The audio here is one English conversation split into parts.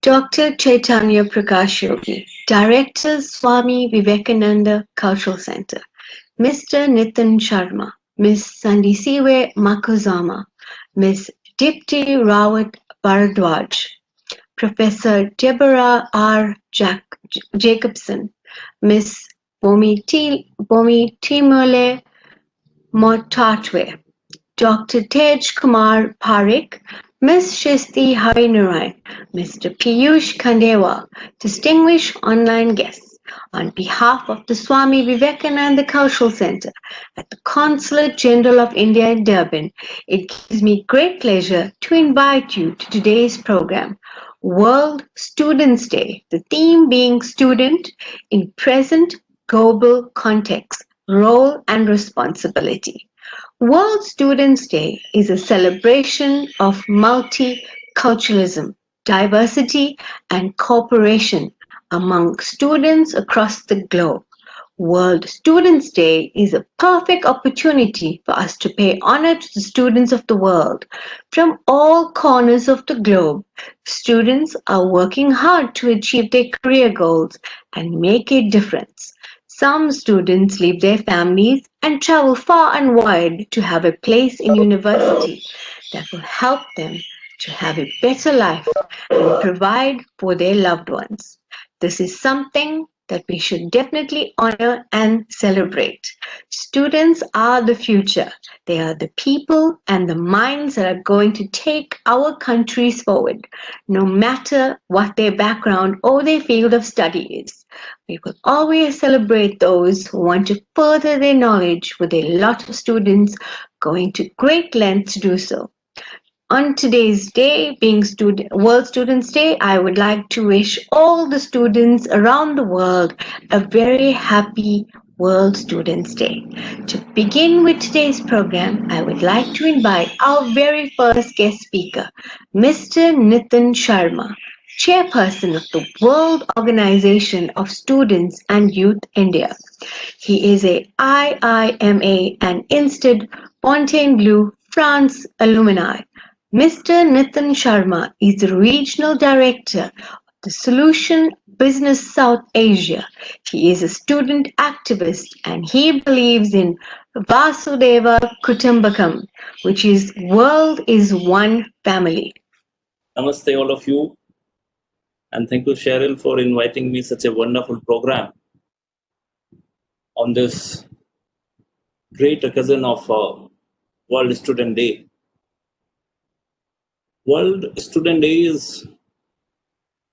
Dr. Chaitanya Prakash Yogi, Director, Swami Vivekananda Cultural Center, Mr. Nitin Sharma, Ms. Sandisiwe Makuzama, Ms. Dipti Rawat Bharadwaj, Professor Deborah R. Jacobson, Ms. Bomitimole Motatwe, Dr. Tej Kumar Parikh, Ms. Shisti Harinarayan, Mr. Piyush Khandewa, distinguished online guests, on behalf of the Swami Vivekananda Cultural Center at the Consulate General of India in Durban, it gives me great pleasure to invite you to today's program, World Students' Day, the theme being student in present global context, role and responsibility. World Students' Day is a celebration of multiculturalism, diversity, and cooperation among students across the globe. World Students' Day is a perfect opportunity for us to pay honor to the students of the world. From all corners of the globe, students are working hard to achieve their career goals and make a difference. Some students leave their families and travel far and wide to have a place in university that will help them to have a better life and provide for their loved ones. This is something that we should definitely honor and celebrate. Students are the future. They are the people and the minds that are going to take our countries forward, no matter what their background or their field of study is. We will always celebrate those who want to further their knowledge with a lot of students going to great lengths to do so. On today's day, being World Students' Day, I would like to wish all the students around the world a very happy World Students' Day. To begin with today's program, I would like to invite our very first guest speaker, Mr. Nitin Sharma, Chairperson of the World Organization of Students and Youth India. He is a IIMA and Instead Fontainebleau, France alumni. Mr. Nitin Sharma is the Regional Director of the Solution Business South Asia. He is a student activist and he believes in Vasudeva Kutumbakam, which is world is one family. Namaste all of you, and thank you Cheryl for inviting me such a wonderful program on this great occasion of World Student Day. World Student Day is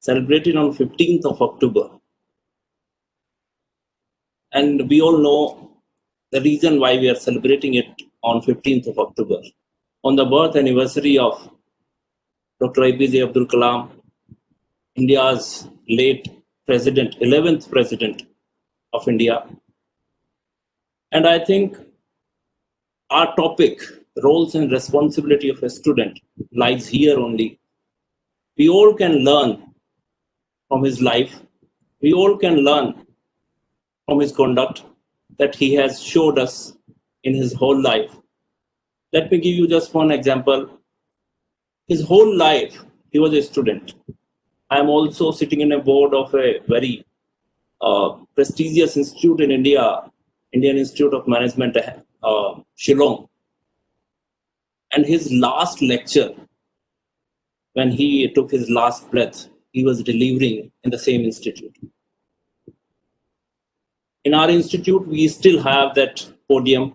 celebrated on 15th of October. And we all know the reason why we are celebrating it on 15th of October. On the birth anniversary of Dr. APJ Abdul Kalam, India's late president, 11th president of India. And I think our topic, roles and responsibility of a student, lies here only. We all can learn from his life. We all can learn from his conduct that he has showed us in his whole life. Let me give you just one example. His whole life, he was a student. I am also sitting in a board of a very prestigious institute in India, Indian Institute of Management, Shillong. And his last lecture, when he took his last breath, he was delivering in the same institute. In our institute, we still have that podium.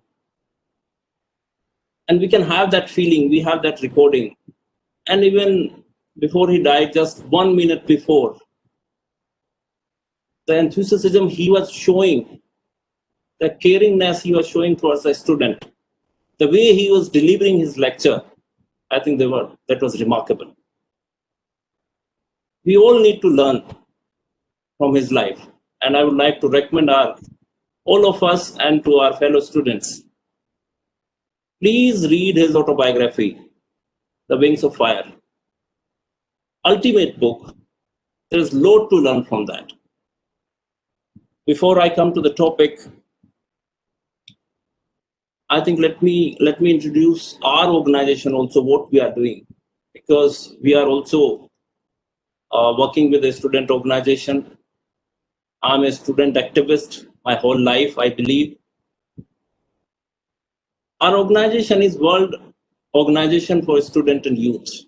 And we can have that feeling, we have that recording. And even before he died, just 1 minute before, the enthusiasm he was showing, the caringness he was showing towards the student, the way he was delivering his lecture, I think that was remarkable. We all need to learn from his life. And I would like to recommend all of us and to our fellow students, please read his autobiography, The Wings of Fire. Ultimate book. There is a lot to learn from that. Before I come to the topic, I think let me introduce our organization also, what we are doing, because we are also working with a student organization. I'm a student activist my whole life, I believe. Our organization is World Organization for Student and Youth.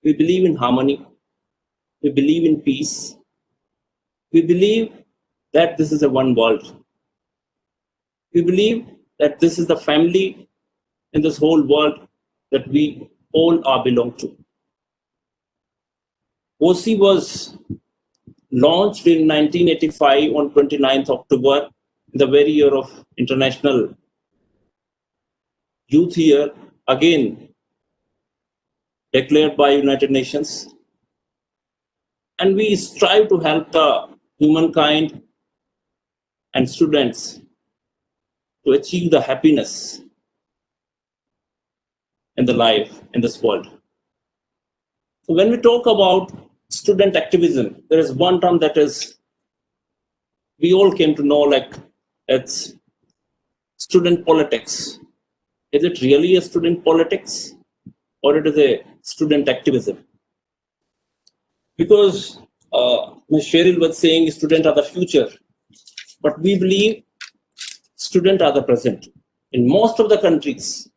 We believe in harmony. We believe in peace. We believe that this is a one world. We believe that this is the family in this whole world that we all are belong to. OC was launched in 1985 on 29th October, in the very year of International Youth Year, again declared by United Nations. And we strive to help the humankind and students to achieve the happiness in the life in this world. So when we talk about student activism, there is one term that is we all came to know, like it's student politics. Is it really a student politics or it is a student activism? Because Ms. Cheryl was saying students are the future, but we believe students are the present. In most of the countries,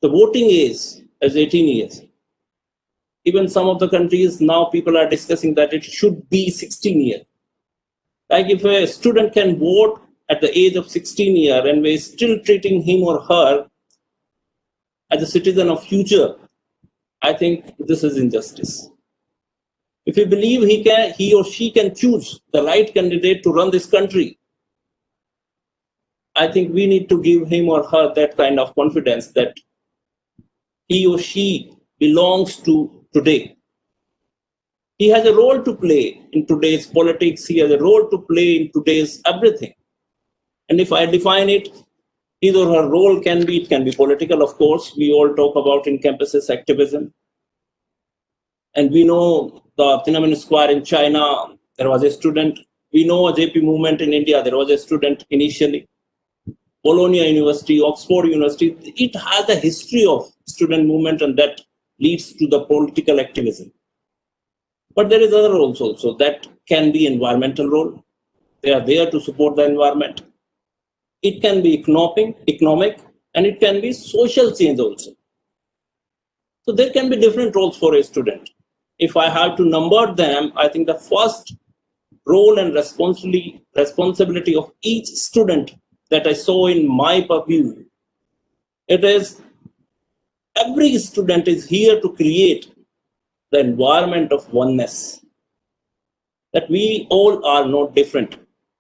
the voting age is 18 years. Even some of the countries now people are discussing that it should be 16 years. Like if a student can vote at the age of 16 years and we're still treating him or her as a citizen of future, I think this is injustice. If we believe he or she can choose the right candidate to run this country, I think we need to give him or her that kind of confidence that he or she belongs to today. He has a role to play in today's politics. He has a role to play in today's everything. And if I define it, his or her role it can be political, of course. We all talk about in campuses activism. And we know the Tiananmen Square in China, there was a student. We know a JP movement in India, there was a student initially. Bologna University, Oxford University, it has a history of student movement and that leads to the political activism. But there is other roles also that can be environmental role. They are there to support the environment. It can be economic, and it can be social change also. So there can be different roles for a student. If I have to number them, I think the first role and responsibility of each student that I saw in my purview, it is every student is here to create the environment of oneness. That we all are not different.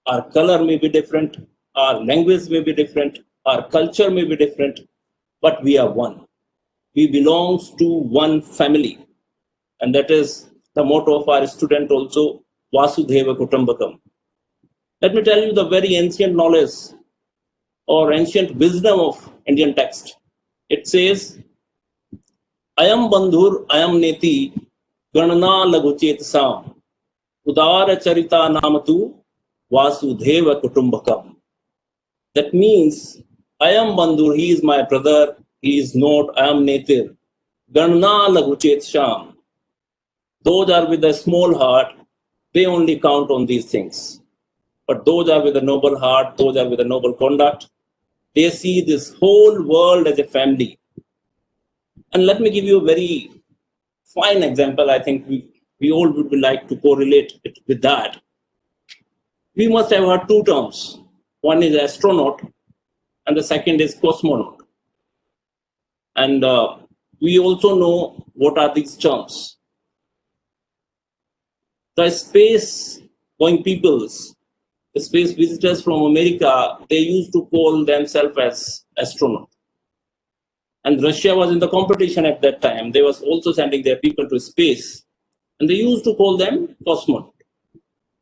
Our color may be different, our language may be different, our culture may be different, but we are one. We belong to one family. And that is the motto of our student also, Vasudhaiva Kutumbakam. Let me tell you the very ancient knowledge or ancient wisdom of Indian text. It says, Ayam bandhur ayam neti ganana laguchet sam udara charita namatu Vasudhaiva Kutumbakam. That means, Ayam bandhur, he is my brother, he is not, Ayam netir. Ganana laguchet sham. Those are with a small heart, they only count on these things. But those are with a noble heart, those are with a noble conduct, they see this whole world as a family. And let me give you a very fine example. I think we all would like to correlate it with that. We must have heard two terms. One is astronaut and the second is cosmonaut. And we also know what are these terms. The space going peoples, the space visitors from America, they used to call themselves as astronaut. And Russia was in the competition at that time. They was also sending their people to space. And they used to call them cosmonaut.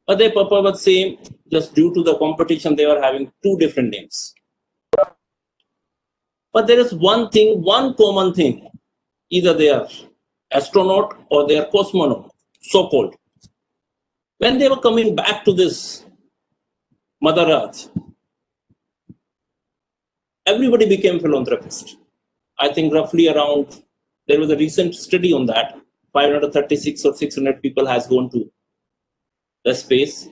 But their purpose was same, just due to the competition, they were having two different names. But there is one thing, one common thing. Either they are astronaut or they are cosmonaut, so-called. When they were coming back to this Mother Earth, everybody became philanthropist. I think roughly around, there was a recent study on that. 536 or 600 people has gone to the space.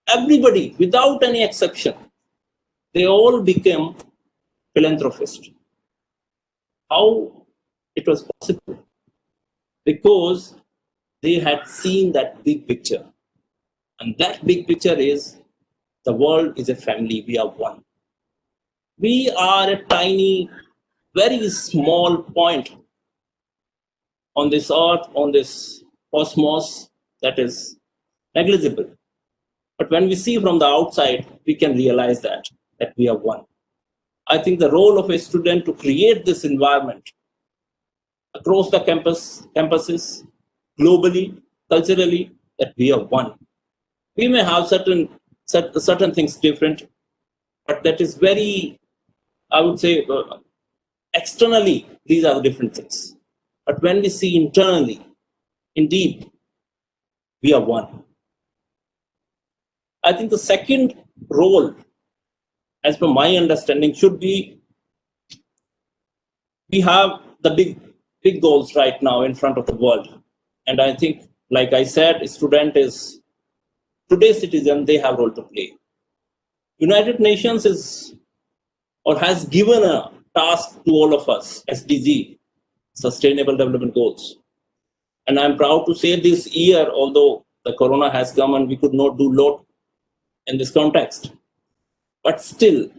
Everybody, without any exception, they all became philanthropists. How it was possible? Because they had seen that big picture. And that big picture is the world is a family, we are one. We are a tiny, very small point on this earth, on this cosmos that is negligible. But when we see from the outside, we can realize that we are one. I think the role of a student to create this environment across the campuses, globally, culturally, that we are one. We may have certain things different, but that is very, I would say, externally, these are the different things. But when we see internally, indeed, we are one. I think the second role, as per my understanding, should be we have the big goals right now in front of the world. And I think, like I said, student is today's citizen, they have a role to play. United Nations is or has given a task to all of us, SDG, Sustainable Development Goals. And I'm proud to say this year, although the corona has come and we could not do a lot in this context, but still,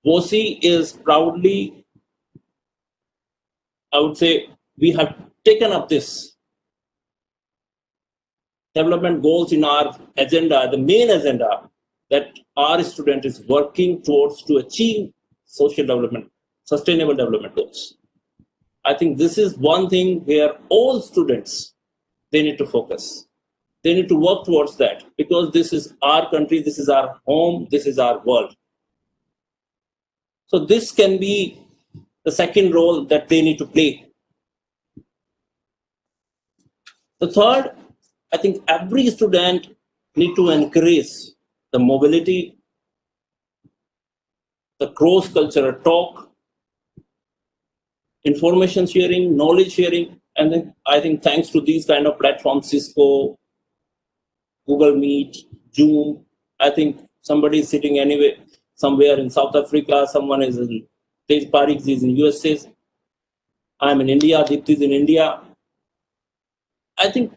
WOSI is proudly, I would say, we have taken up this development goals in our agenda, the main agenda that our student is working towards to achieve social development, sustainable development goals. I think this is one thing where all students, they need to focus. They need to work towards that because this is our country, this is our home, this is our world. So this can be the second role that they need to play. The third, I think every student need to encourage the mobility, the cross-cultural talk, information sharing, knowledge sharing, and then I think thanks to these kind of platforms, Cisco, Google Meet, Zoom, I think somebody is sitting somewhere in South Africa, someone is in Parikh is in USA, I'm in India, Deepti is in India. I think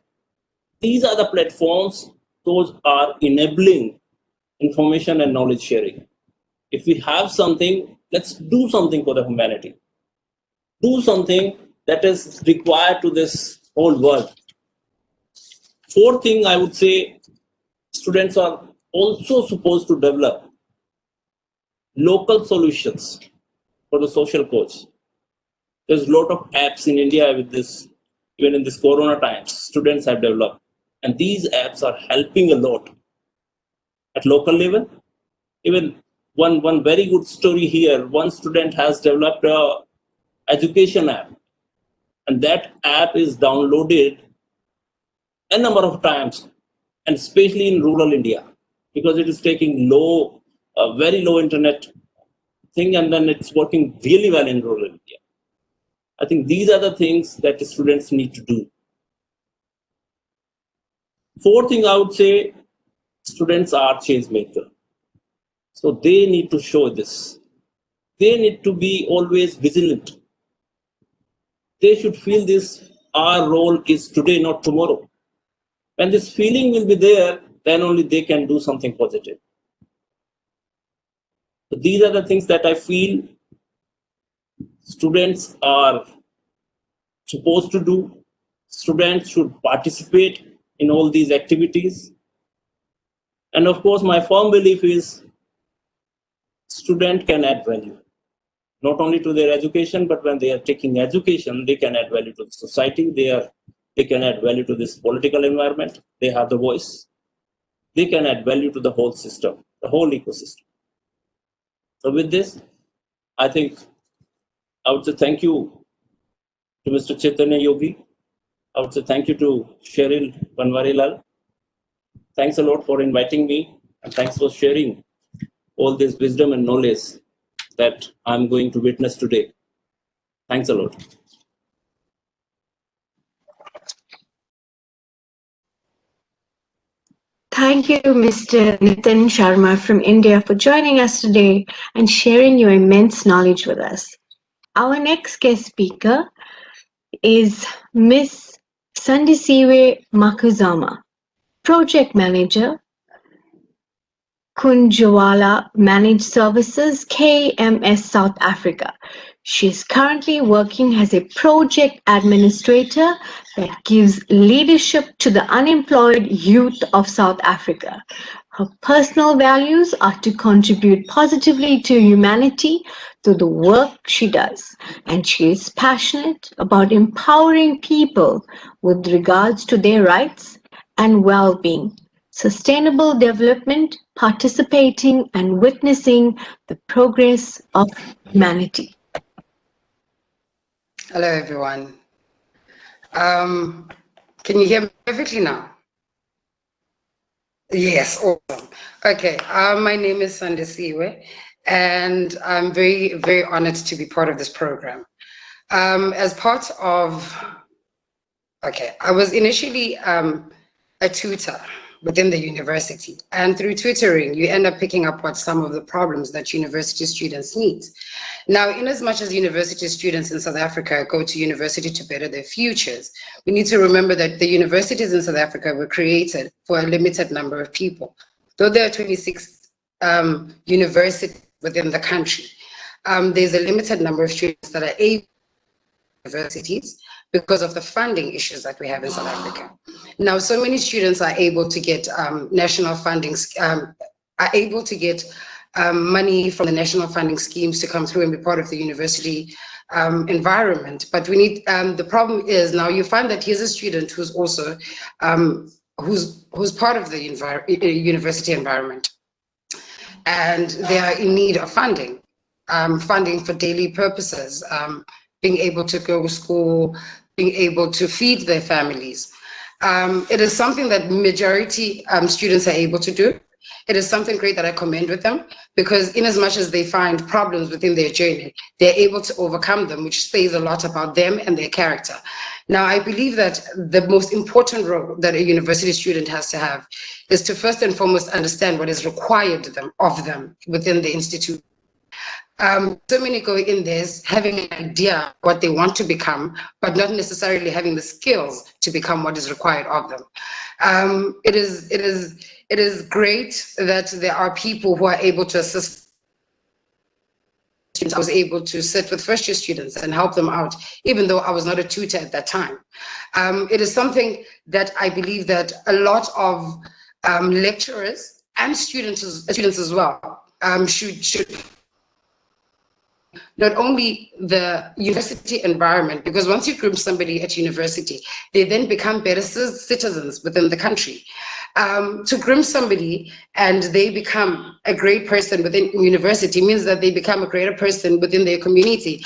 these are the platforms, those are enabling information and knowledge sharing. If we have something, let's do something for the humanity. Do something that is required to this whole world. Fourth thing, I would say, students are also supposed to develop local solutions for the social cause. There's a lot of apps in India with this, even in this corona times, students have developed. And these apps are helping a lot at local level. Even one very good story here, one student has developed a education app. And that app is downloaded a number of times, and especially in rural India, because it is taking very low internet thing, and then it's working really well in rural India. I think these are the things that the students need to do. Fourth thing, I would say, students are change maker. So they need to show this. They need to be always vigilant. They should feel this, our role is today, not tomorrow. When this feeling will be there, then only they can do something positive. So these are the things that I feel students are supposed to do. Students should participate in all these activities. And of course, my firm belief is student can add value, not only to their education, but when they are taking education, they can add value to the society. They can add value to this political environment. They have the voice. They can add value to the whole system, the whole ecosystem. So with this, I think I would say thank you to Mr. Chaitanya Yogi. I would say thank you to Cheryl Panwarilal. Thanks a lot for inviting me, and thanks for sharing all this wisdom and knowledge that I'm going to witness today. Thanks a lot. Thank you, Mr. Nitin Sharma from India, for joining us today and sharing your immense knowledge with us. Our next guest speaker is Miss Sandisiwe Makuzama, Project Manager, Kunjawala Managed Services, KMS South Africa. She is currently working as a project administrator that gives leadership to the unemployed youth of South Africa. Her personal values are to contribute positively to humanity through the work she does, and she is passionate about empowering people with regards to their rights and well-being, sustainable development, participating and witnessing the progress of humanity. Hello, everyone. Can you hear me perfectly now? Yes, awesome. Okay, my name is Sandisiwe, and I'm very, very honored to be part of this program. As part of, I was initially a tutor within the university, and through tutoring, you end up picking up what some of the problems that university students need. Now, in as much as university students in South Africa go to university to better their futures, we need to remember that the universities in South Africa were created for a limited number of people. Though there are 26 universities within the country, there's a limited number of students that are able to universities because of the funding issues that we have in South Africa. Now, so many students are able to get national funding, are able to get money from the national funding schemes to come through and be part of the university environment. But we need, the problem is now you find that here's a student who's also, who's part of the university environment, and they are in need of funding, funding for daily purposes, being able to go to school, being able to feed their families. It is something that majority students are able to do. It is something great that I commend with them, because in as much as they find problems within their journey, they're able to overcome them, which says a lot about them and their character. Now, I believe that the most important role that a university student has to have is to first and foremost understand what is required of them within the institute. So many go in there having an idea what they want to become, but not necessarily having the skills to become what is required of them. It is great that there are people who are able to assist students. I was able to sit with first-year students and help them out, even though I was not a tutor at that time. It is something that I believe that a lot of lecturers and students as well should not only the university environment, because once you groom somebody at university, they then become better citizens within the country. To groom somebody and they become a great person within university means that they become a greater person within their community,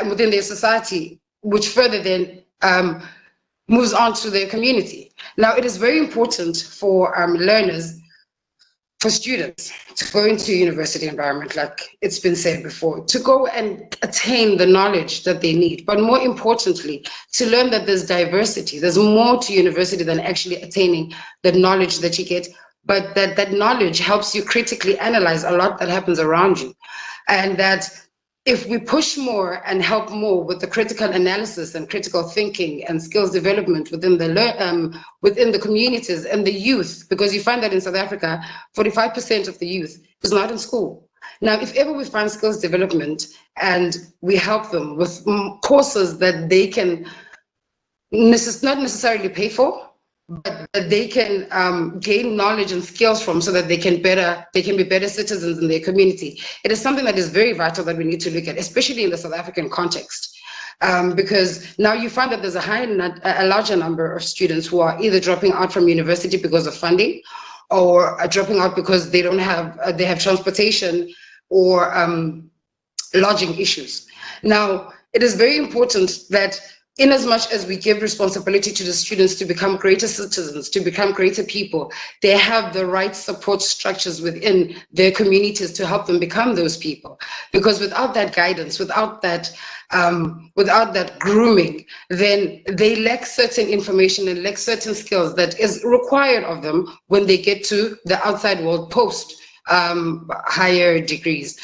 within their society, which further then moves on to their community. Now, it is very important for learners, for students to go into a university environment, like it's been said before, to go and attain the knowledge that they need, but more importantly, to learn that there's diversity. There's more to university than actually attaining the knowledge that you get, but that knowledge helps you critically analyze a lot that happens around you. And that if we push more and help more with the critical analysis and critical thinking and skills development within the communities and the youth, because you find that in South Africa, 45% of the youth is not in school. Now, if ever we find skills development and we help them with courses that they can not necessarily pay for, but that they can gain knowledge and skills from, so that they can be better citizens in their community. It is something that is very vital that we need to look at, especially in the South African context, because now you find that there's a larger number of students who are either dropping out from university because of funding, or are dropping out because they don't have they have transportation or lodging issues. Now, it is very important that in as much as we give responsibility to the students to become greater citizens, to become greater people, they have the right support structures within their communities to help them become those people. Because without that guidance, without that grooming, then they lack certain information and lack certain skills that is required of them when they get to the outside world post higher degrees.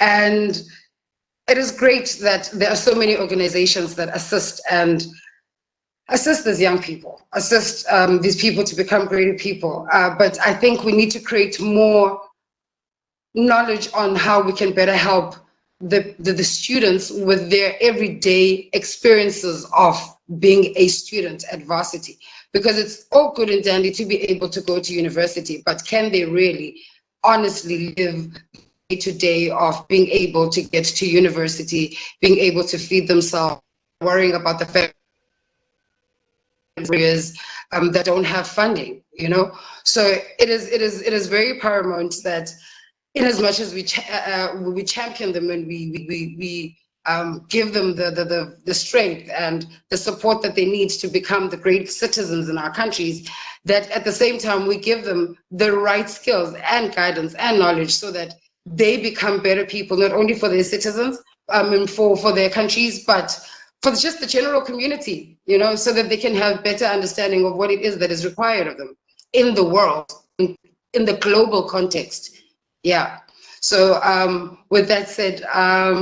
And it is great that there are so many organizations that assist these young people, assist these people to become greater people. But I think we need to create more knowledge on how we can better help the students with their everyday experiences of being a student at varsity. Because it's all good and dandy to be able to go to university, but can they really honestly live day of being able to get to university, being able to feed themselves, worrying about the areas that don't have funding, you know? So it is very paramount that in as much as we champion them and we give them the strength and the support that they need to become the great citizens in our countries, that at the same time we give them the right skills and guidance and knowledge so that they become better people, not only for their citizens, and for their countries, but for just the general community, you know, so that they can have better understanding of what it is that is required of them in the world, in the global context. Yeah. So with that said,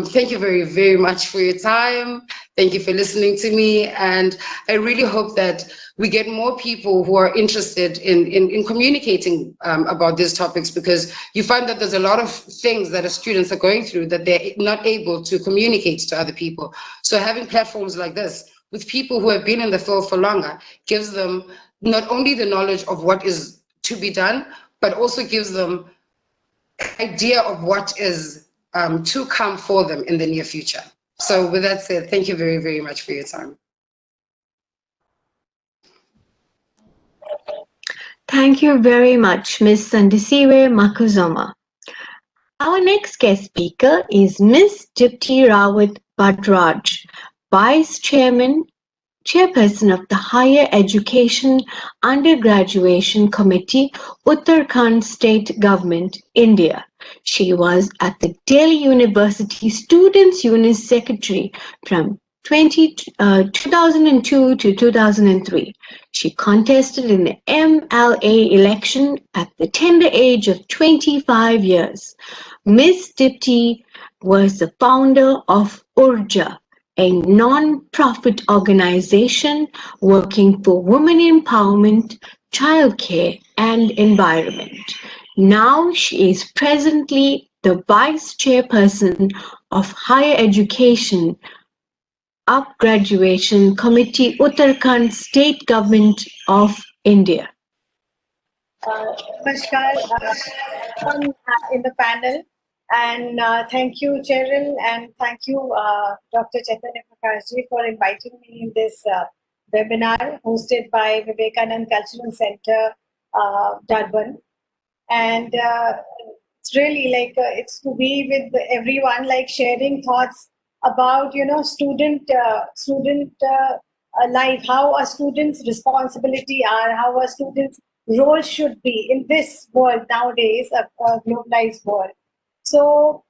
thank you very, very much for your time. Thank you for listening to me. And I really hope that we get more people who are interested in communicating about these topics, because you find that there's a lot of things that our students are going through that they're not able to communicate to other people. So having platforms like this with people who have been in the field for longer gives them not only the knowledge of what is to be done, but also gives them idea of what is to come for them in the near future. So with that said, thank you very, very much for your time. Thank you very much, Ms. Sandisiwe Makuzoma. Our next guest speaker is Ms. Dipti Rawat Bhatraj, Vice Chairperson of the Higher Education Undergraduation Committee, Uttarakhand State Government, India. She was at the Delhi University Students' Union Secretary from 2002 to 2003. She contested in the MLA election at the tender age of 25 years. Ms. Dipti was the founder of Urja, a non-profit organization working for women empowerment, childcare, and environment. Now she is presently the Vice Chairperson of Higher Education Upgraduation Committee, Uttarakhand State Government of India. Namaskar, in the panel, and thank you, Cheryl, and thank you, Dr. Chaitanya Prakashji, for inviting me in this webinar hosted by Vivekanand Cultural Center, Durban. And it's really like it's to be with everyone, like sharing thoughts about student life, how a student's responsibility are, how a student's role should be in this world nowadays, a globalized world. So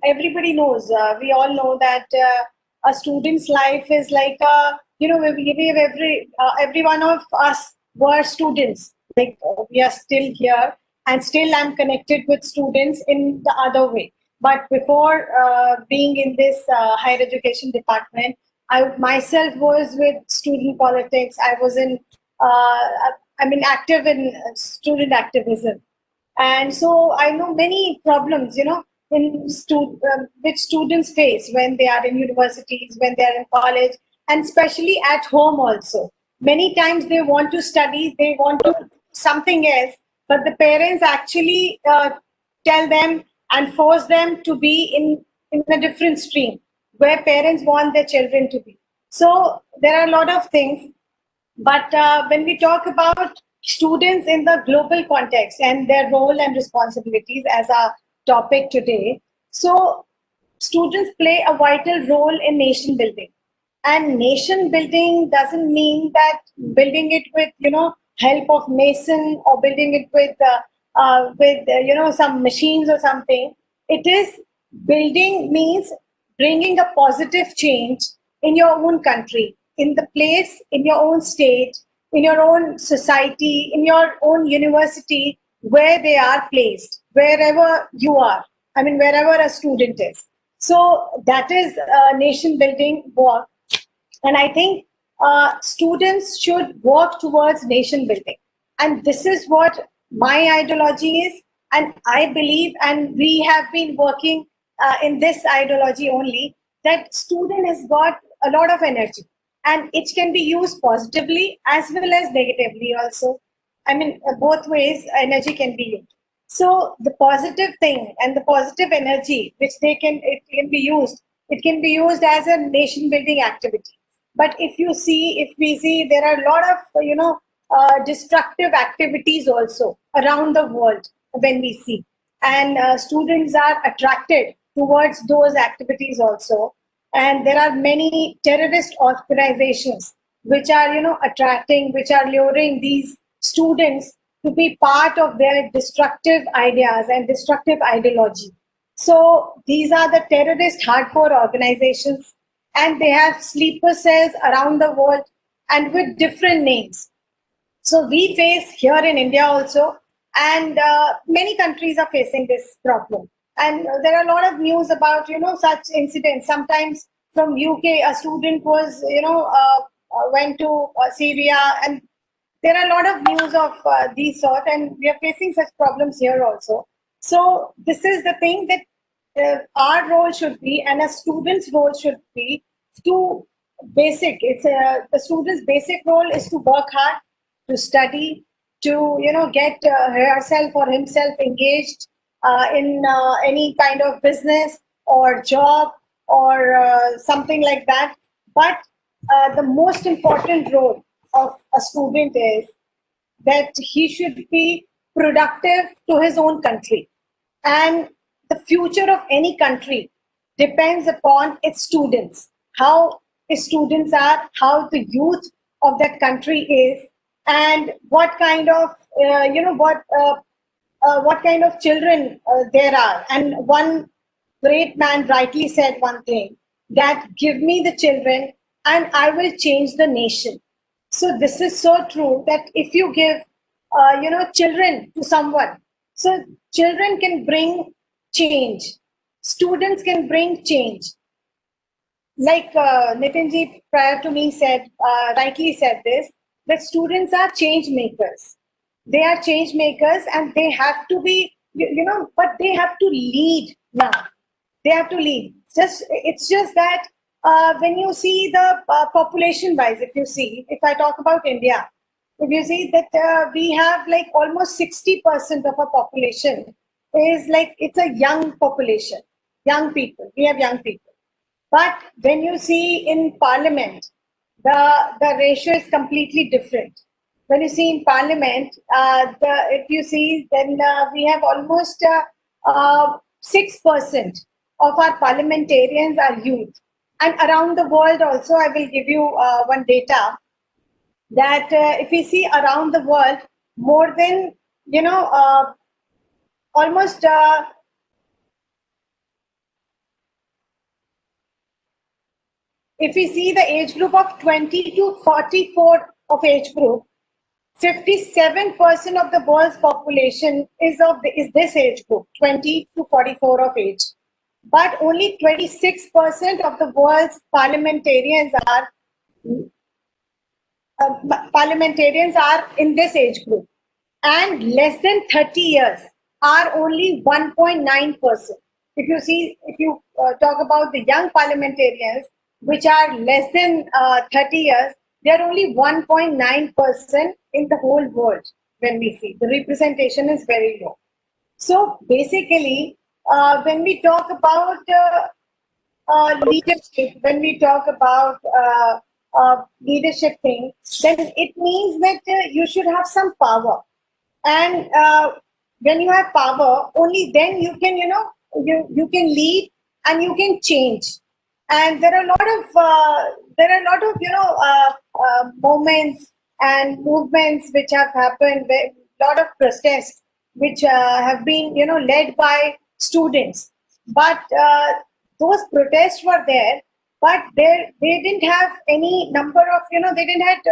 everybody knows, we all know that a student's life is like every one of us were students. Like we are still here, and still I'm connected with students in the other way. But before being in this higher education department, I myself was with student politics. I was active in student activism. And so I know many problems, which students face when they are in universities, when they are in college, and especially at home also. Many times they want to study, they want to something else, but the parents actually tell them and force them to be in a different stream where parents want their children to be. So there are a lot of things, but when we talk about students in the global context and their role and responsibilities as our topic today, so students play a vital role in nation building. And nation building doesn't mean that building it with, help of mason, or building it with some machines or something. It is building means bringing a positive change in your own country, in the place, in your own state, in your own society, in your own university, where they are placed, wherever you are. I mean, wherever a student is. So that is nation building work. And I think students should work towards nation building. And this is what my ideology is. And I believe, and we have been working in this ideology only, that student has got a lot of energy and it can be used positively as well as negatively also. I mean, both ways energy can be used. So the positive thing and the positive energy which it can be used, it can be used as a nation building activity. But if we see, there are a lot of destructive activities also around the world when we see, and students are attracted towards those activities also. And there are many terrorist organizations which are attracting, which are luring these students to be part of their destructive ideas and destructive ideology. So these are the terrorist hardcore organizations, and they have sleeper cells around the world and with different names. So we face here in India also, and many countries are facing this problem. And there are a lot of news about such incidents. Sometimes from UK, a student was went to Syria, and there are a lot of news of these sort, and we are facing such problems here also. So this is the thing that our role should be, and a student's role should be to the student's basic role is to work hard, to study, to get herself or himself engaged in any kind of business or job or something like that. But the most important role of a student is that he should be productive to his own country. And the future of any country depends upon its students, how its students are, how the youth of that country is, and what kind of what kind of children there are. And one great man rightly said one thing, that give me the children and I will change the nation. So this is so true, that if you give children to someone, so children can bring change, students can bring change. Like Nitinji prior to me said, rightly said this, that students are change makers. They are change makers, and they have to be, but they have to lead now. They have to lead. It's just that when you see the population wise, if I talk about India, if you see that we have like almost 60% of our population is like, it's a young population, young people. We have young people. But when you see in parliament, the ratio is completely different. When you see in parliament, if you see, then we have almost 6% of our parliamentarians are youth. And around the world also, I will give you one data, that if we see around the world, more than, almost if we see the age group of 20 to 44 of age group, 57% of the world's population is this age group, 20 to 44 of age. But only 26% of the world's parliamentarians are in this age group, and less than 30 years are only 1.9%. If you talk about the young parliamentarians, which are less than 30 years, they are only 1.9% in the whole world. When we see, the representation is very low. So basically, when we talk about leadership, when we talk about leadership thing, then it means that you should have some power. And when you have power, only then you can, you can lead and you can change. And there are a lot of moments and movements which have happened. A lot of protests which have been led by students. But those protests were there, but they didn't have any number of they didn't have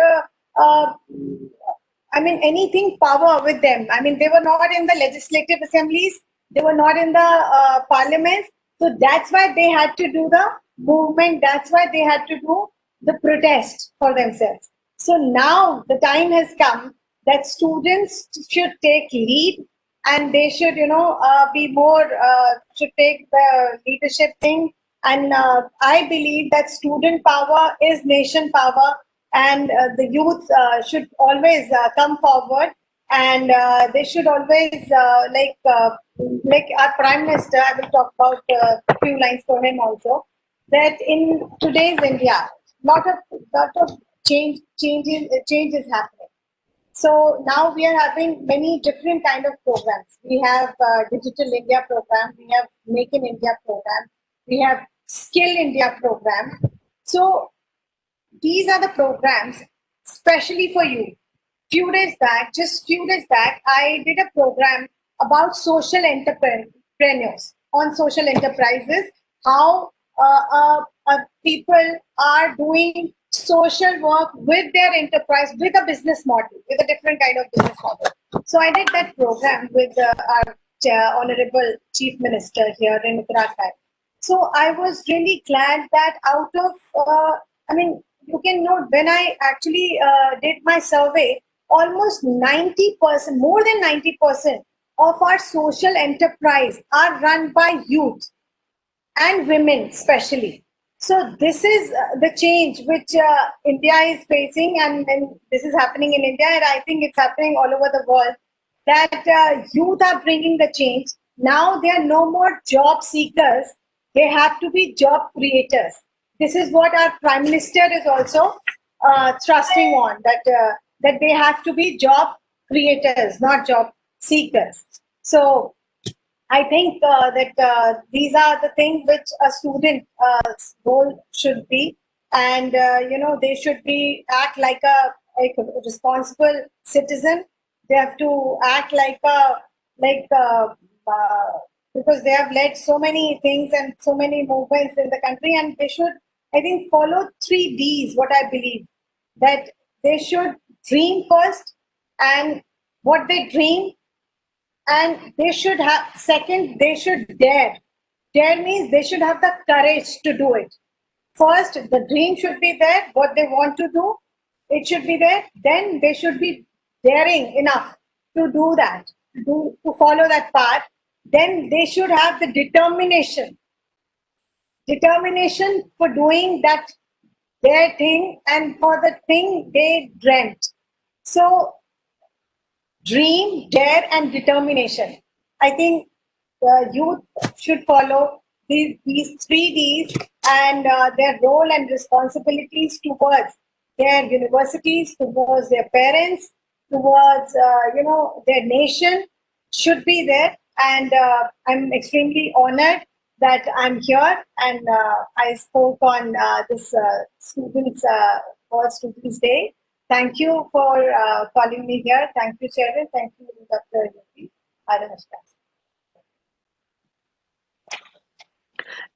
anything power with them. I mean, they were not in the legislative assemblies, they were not in the parliaments. So that's why they had to do the movement, that's why they had to do the protest for themselves. So now the time has come that students should take lead, and they should be more should take the leadership thing. And I believe that student power is nation power, and the youth should always come forward, and they should always like our prime minister. I will talk about a few lines for him also, that in today's India, lot of change is happening. So now we are having many different kind of programs. We have Digital India program, we have Make in India program, we have Skill India program. So these are the programs specially for you. Just few days back, I did a program about social entrepreneurs on social enterprises, how people are doing social work with their enterprise, with a business model, with a different kind of business model. So I did that program with our Honorable Chief Minister here in Uttarakhand. So I was really glad that out of, you can note when I actually did my survey, almost 90%, more than 90% of our social enterprise are run by youth and women especially. So this is the change which India is facing, and this is happening in India, and I think it's happening all over the world, that youth are bringing the change. Now they are no more job seekers, they have to be job creators. This is what our Prime Minister is also thrusting on, that they have to be job creators, not job seekers. So I think that these are the things which a student role should be, and they should be act like a responsible citizen. They have to act like because they have led so many things and so many movements in the country, and they should, I think, follow 3 Ds. What I believe, that they should dream first, and what they dream, and they should have, second, they should dare means they should have the courage to do it. First, the dream should be there, what they want to do, it should be there. Then they should be daring enough to do that, to follow that path. Then they should have the determination for doing that their thing, and for the thing they dreamt. So dream, dare, and determination. I think the youth should follow these 3 Ds, and their role and responsibilities towards their universities, towards their parents, towards their nation should be there. And I'm extremely honored that I'm here, and I spoke on this World Students Day. Thank you for calling me here. Thank you, Sharon. Thank you, Dr. Yuki. Namaskar.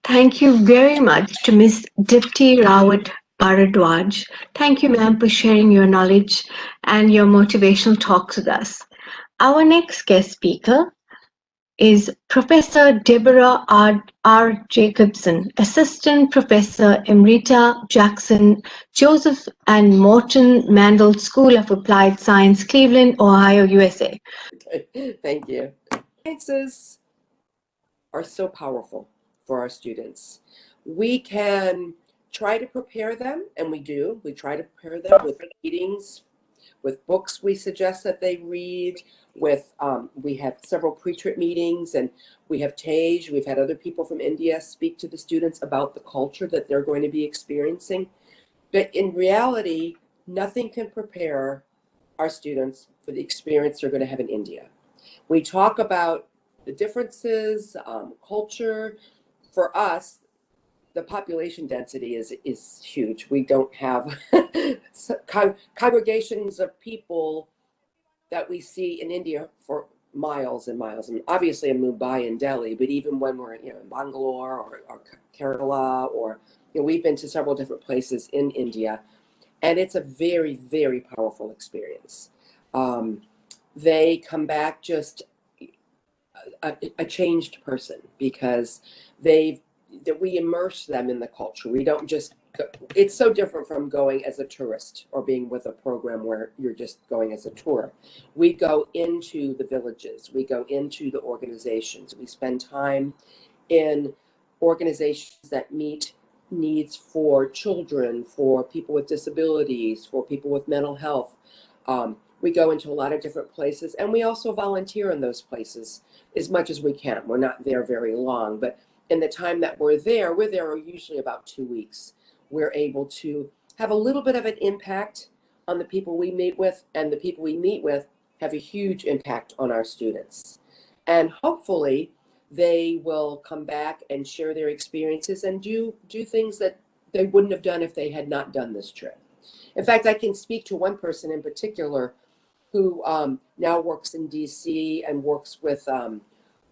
Thank you very much to Ms. Dipti Rawat Bharadwaj. Thank you, ma'am, for sharing your knowledge and your motivational talks with us. Our next guest speaker is Professor Deborah R. Jacobson, Assistant Professor Emerita Jackson Joseph and Morton Mandel School of Applied Science, Cleveland, Ohio, USA. Thank you. Sciences are so powerful for our students. We can try to prepare them, and we do. We try to prepare them with readings, with books we suggest that they read, with we have several pre-trip meetings, and we have Tej, we've had other people from India speak to the students about the culture that they're going to be experiencing. But in reality, nothing can prepare our students for the experience they're going to have in India. We talk about the differences, culture. For us, the population density is huge. We don't have congregations of people that we see in India for miles and miles. And obviously in Mumbai and Delhi, but even when we're, in Bangalore or Kerala, or, we've been to several different places in India, and it's a very, very powerful experience. They come back just a changed person, because that we immerse them in the culture. We don't just it's so different from going as a tourist or being with a program where you're just going as a tour. We go into the villages, we go into the organizations, we spend time in organizations that meet needs for children, for people with disabilities, for people with mental health. We go into a lot of different places, and we also volunteer in those places as much as we can. We're not there very long, but in the time that we're there usually about 2 weeks. We're able to have a little bit of an impact on the people we meet with, and the people we meet with have a huge impact on our students. And hopefully they will come back and share their experiences and do things that they wouldn't have done if they had not done this trip. In fact, I can speak to one person in particular who now works in DC and works with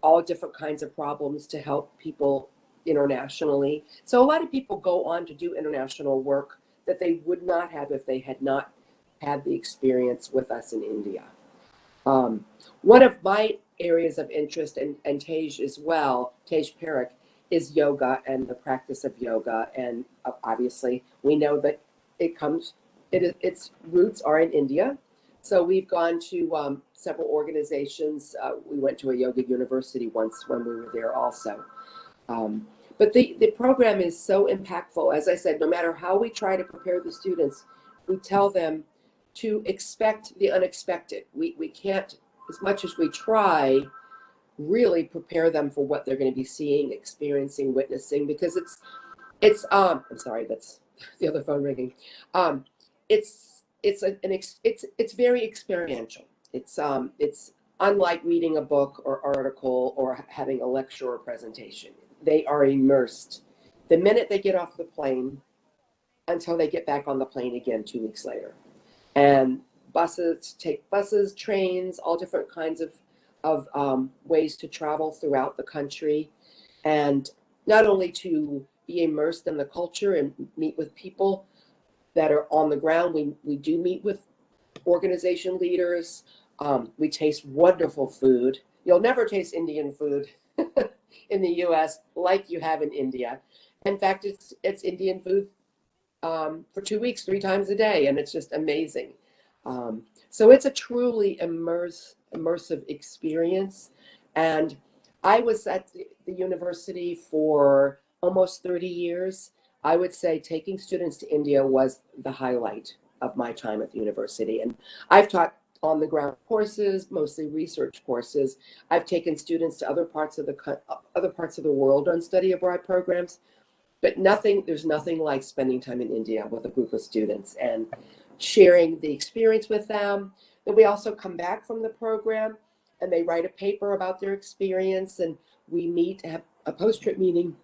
all different kinds of problems to help people internationally. So a lot of people go on to do international work that they would not have if they had not had the experience with us in India. One of my areas of interest, and Tej as well, Tej Parikh, is yoga and the practice of yoga. And obviously we know that its roots are in India. So we've gone to several organizations. We went to a yoga university once when we were there also. But the program is so impactful. As I said, no matter how we try to prepare the students, we tell them to expect the unexpected. We can't, as much as we try, really prepare them for what they're going to be seeing, experiencing, witnessing, because it's I'm sorry, that's the other phone ringing. It's very experiential. It's unlike reading a book or article or having a lecture or presentation. They are immersed the minute they get off the plane until they get back on the plane again 2 weeks later. And take buses, trains, all different kinds of ways to travel throughout the country, and not only to be immersed in the culture and meet with people that are on the ground. We do meet with organization leaders. We taste wonderful food. You'll never taste Indian food in the US like you have in India. In fact, it's Indian food for 2 weeks, 3 times a day, and it's just amazing. So it's a truly immersive experience. And I was at the university for almost 30 years. I would say taking students to India was the highlight of my time at the university. And I've taught on the ground courses, mostly research courses. I've taken students to other parts of the world on study abroad programs, but there's nothing like spending time in India with a group of students and sharing the experience with them. Then we also come back from the program and they write a paper about their experience, and we meet, have a post-trip meeting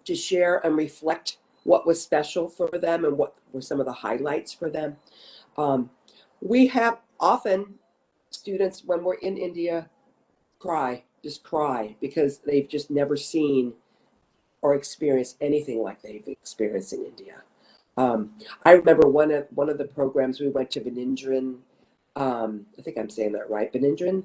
to share and reflect what was special for them and what were some of the highlights for them. We have often students, when we're in India, cry because they've just never seen or experienced anything like they've experienced in India. I remember one of the programs we went to Benindran, I think I'm saying that right, Benindran,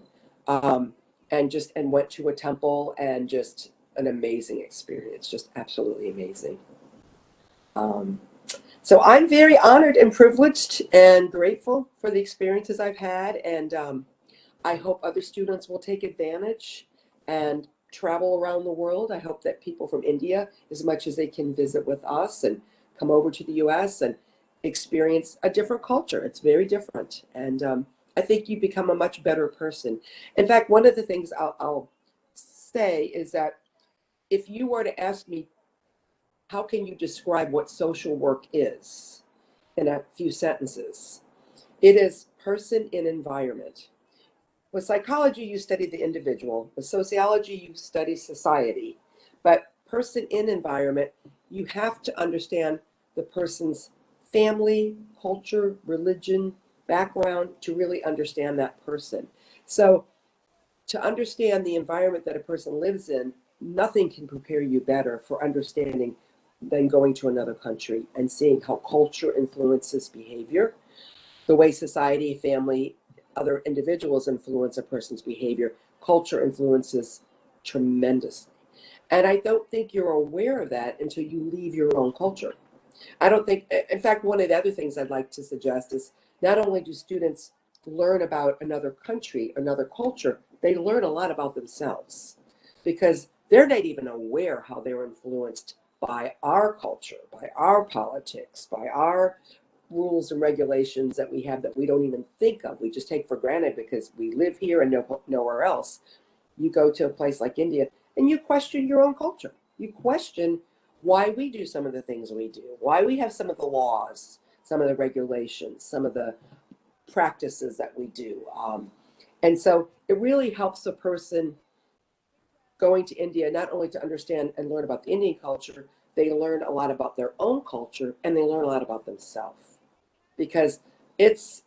and went to a temple, and just an amazing experience, just absolutely amazing. So I'm very honored and privileged and grateful for the experiences I've had, and I hope other students will take advantage and travel around the world. I hope that people from India, as much as they can visit with us and come over to the US and experience a different culture. It's very different, and I think you become a much better person. In fact, one of the things I'll say is that if you were to ask me, how can you describe what social work is in a few sentences? It is person in environment. With psychology, you study the individual. With sociology, you study society. But person in environment, you have to understand the person's family, culture, religion, background to really understand that person. So to understand the environment that a person lives in, nothing can prepare you better for understanding than going to another country and seeing how culture influences behavior, the way society, family, other individuals influence a person's behavior. Culture influences tremendously. And I don't think you're aware of that until you leave your own culture. I don't think, in fact, one of the other things I'd like to suggest is not only do students learn about another country, another culture, they learn a lot about themselves because they're not even aware how they're influenced by our culture, by our politics, by our rules and regulations that we have that we don't even think of. We just take for granted because we live here and nowhere else. You go to a place like India and you question your own culture. You question why we do some of the things we do, why we have some of the laws, some of the regulations, some of the practices that we do. And so it really helps a person going to India not only to understand and learn about the Indian culture, they learn a lot about their own culture and they learn a lot about themselves. Because it's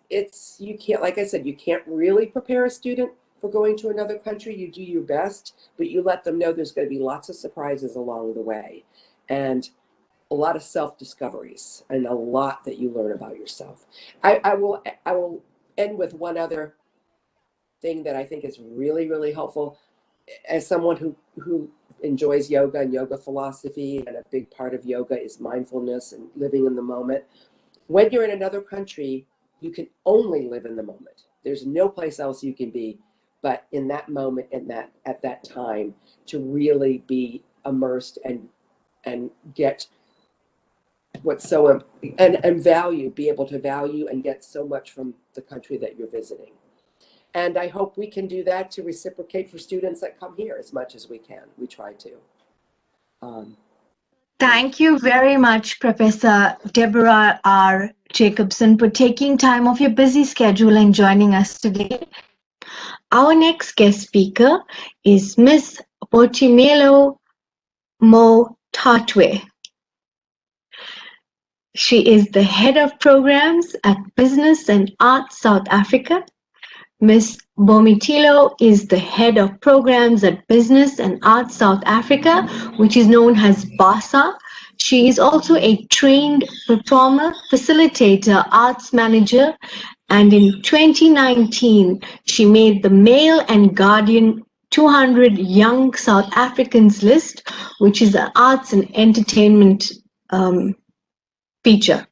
you can't, like I said, you can't really prepare a student for going to another country. You do your best, but you let them know there's going to be lots of surprises along the way and a lot of self-discoveries and a lot that you learn about yourself. I will end with one other thing that I think is really, really helpful. As someone who enjoys yoga and yoga philosophy, and a big part of yoga is mindfulness and living in the moment. When you're in another country, you can only live in the moment. There's no place else you can be but in that moment and that at that time to really be immersed and get what's so and value, be able to value and get so much from the country that you're visiting. And I hope we can do that to reciprocate for students that come here as much as we can. We try to. Thank you very much, Professor Deborah R. Jacobson, for taking time off your busy schedule and joining us today. Our next guest speaker is Ms. Bochimelo Mo-Tatwe. She is the Head of Programs at Business and Arts South Africa. Ms. Bomitilo is the Head of Programs at Business and Arts South Africa, which is known as BASA. She is also a trained performer, facilitator, arts manager, and in 2019, she made the Mail and Guardian 200 Young South Africans list, which is an arts and entertainment feature.